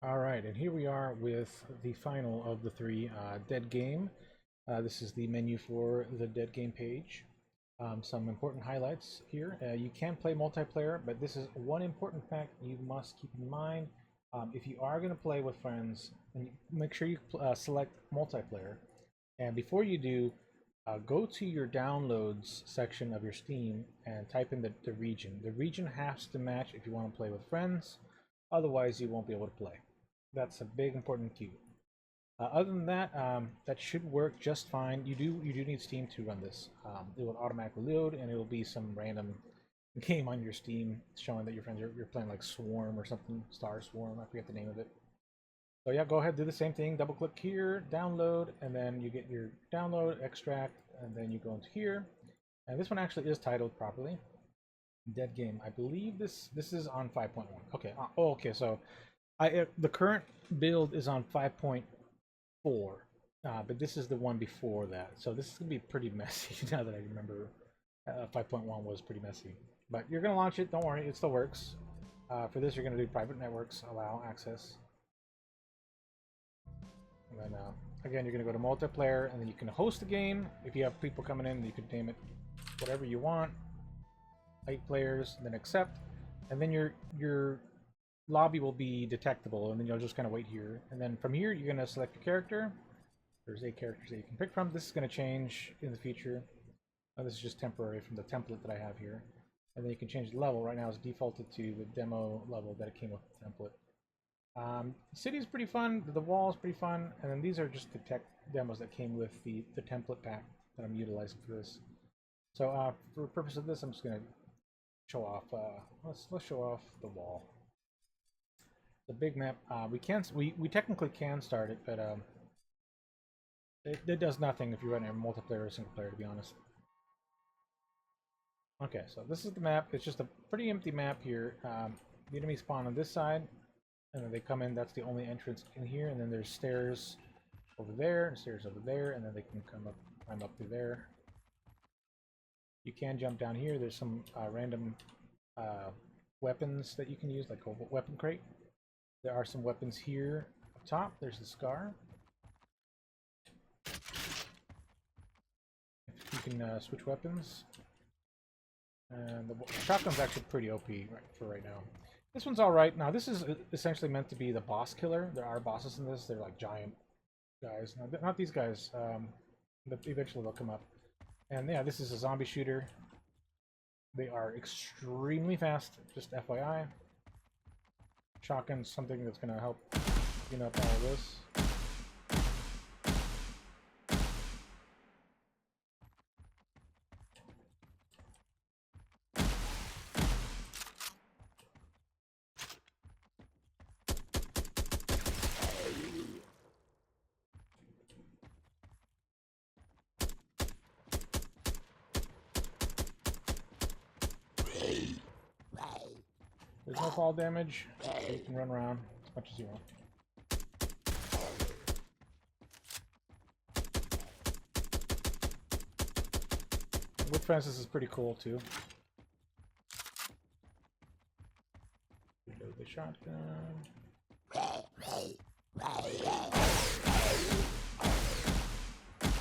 All right, and here we are with the final of the three Dead Game. This is the menu for the Dead Game page. Some important highlights here. You can play multiplayer, but this is one important fact you must keep in mind. If you are going to play with friends, and make sure you select multiplayer. And before you do, go to your downloads section of your Steam and type in the region. The region has to match if you want to play with friends, otherwise you won't be able to play. That's a big important cue. Other than that, that should work just fine. You do need Steam to run this. It will automatically load, and it will be some random game on your Steam showing that your friends you're playing like Swarm or something, Star Swarm. I forget the name of it. So yeah, go ahead, do the same thing. Double click here, download, and then you get your download, extract, and then you go into here. And this one actually is titled properly, Dead Game. I believe this is on 5.1. Okay. Oh, okay. So the current build is on 5.4, but this is the one before that. So this is gonna be pretty messy. Now that I remember, 5.1 was pretty messy. But you're gonna launch it. Don't worry, it still works. For this, you're gonna do private networks, allow access, and then again, you're gonna go to multiplayer, and then you can host a game. If you have people coming in, you can name it whatever you want. 8 players, then accept, and then your lobby will be detectable, and then you'll just kind of wait here. And then from here, you're going to select your character. There's 8 characters that you can pick from. This is going to change in the future. This is just temporary from the template that I have here. And then you can change the level. Right now it's defaulted to the demo level that it came with the template. The city is pretty fun. The wall is pretty fun. And then these are just the tech demos that came with the template pack that I'm utilizing for this. So for the purpose of this, I'm just going to show off. Let's show off the wall. The big map. We technically can start it, but it does nothing if you run a multiplayer or single player, to be honest. Okay, so this is the map. It's just a pretty empty map here. The enemies spawn on this side, and then they come in. That's the only entrance in here, and then there's stairs over there, and stairs over there, and then they can climb up through there. You can jump down here. There's some random weapons that you can use, like a weapon crate. There are some weapons here up top. There's the scar. You can switch weapons. And the shotgun's actually pretty OP for right now. This one's alright. Now, this is essentially meant to be the boss killer. There are bosses in this. They're like giant guys. Now, not these guys, but eventually they'll come up. And yeah, this is a zombie shooter. They are extremely fast, just FYI. Shotgun's something that's going to help clean up all of this. There's no fall damage, so you can run around as much as you want. With friends, this is pretty cool too. Reload the shotgun.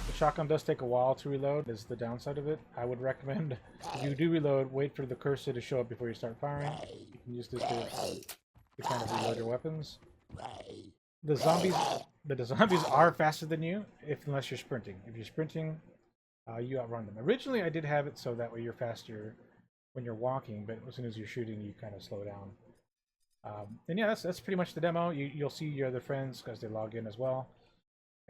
The shotgun does take a while to reload, is the downside of it. I would recommend, if you do reload, wait for the cursor to show up before you start firing. You can use this to kind of reload your weapons. The zombies are faster than you, unless you're sprinting. If you're sprinting, you outrun them. Originally, I did have it so that way you're faster when you're walking, but as soon as you're shooting, you kind of slow down. And yeah, that's pretty much the demo. You'll see your other friends because they log in as well.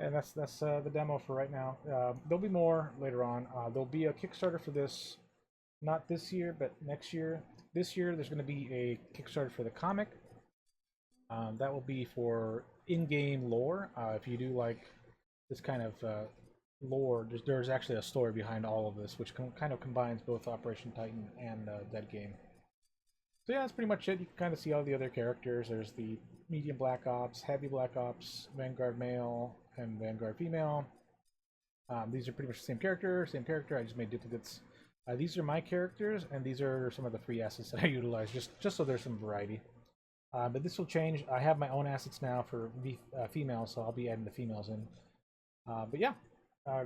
And that's the demo for right now. There'll be more later on. There'll be a Kickstarter for this, not this year, but next year. This year, there's going to be a Kickstarter for the comic. That will be for in-game lore. If you do like this kind of lore, there's actually a story behind all of this, which kind of combines both Operation Titan and Dead Game. So yeah, that's pretty much it. You can kind of see all the other characters. There's the medium Black Ops, heavy Black Ops, Vanguard male, and Vanguard female. These are pretty much the same character. I just made duplicates. These are my characters, and these are some of the free assets that I utilize, just so there's some variety. But this will change. I have my own assets now for females, so I'll be adding the females in. But yeah,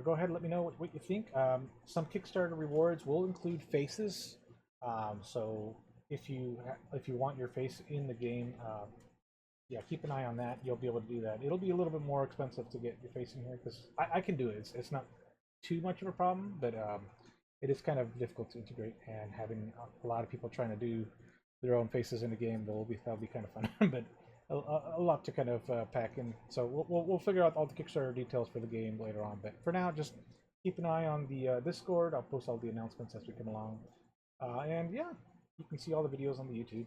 go ahead and let me know what you think. Some Kickstarter rewards will include faces. So if you want your face in the game, yeah, keep an eye on that. You'll be able to do that. It'll be a little bit more expensive to get your face in here because I can do it. It's not too much of a problem, but it is kind of difficult to integrate. And having a lot of people trying to do their own faces in the game, that'll be kind of fun. But a lot to kind of pack in. So we'll figure out all the Kickstarter details for the game later on. But for now, just keep an eye on the Discord. I'll post all the announcements as we come along. And yeah, you can see all the videos on the YouTube.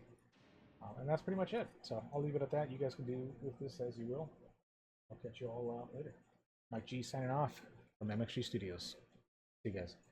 And that's pretty much it. So I'll leave it at that. You guys can do with this as you will. I'll catch you all later. Mike G signing off from MXG Studios. See you guys.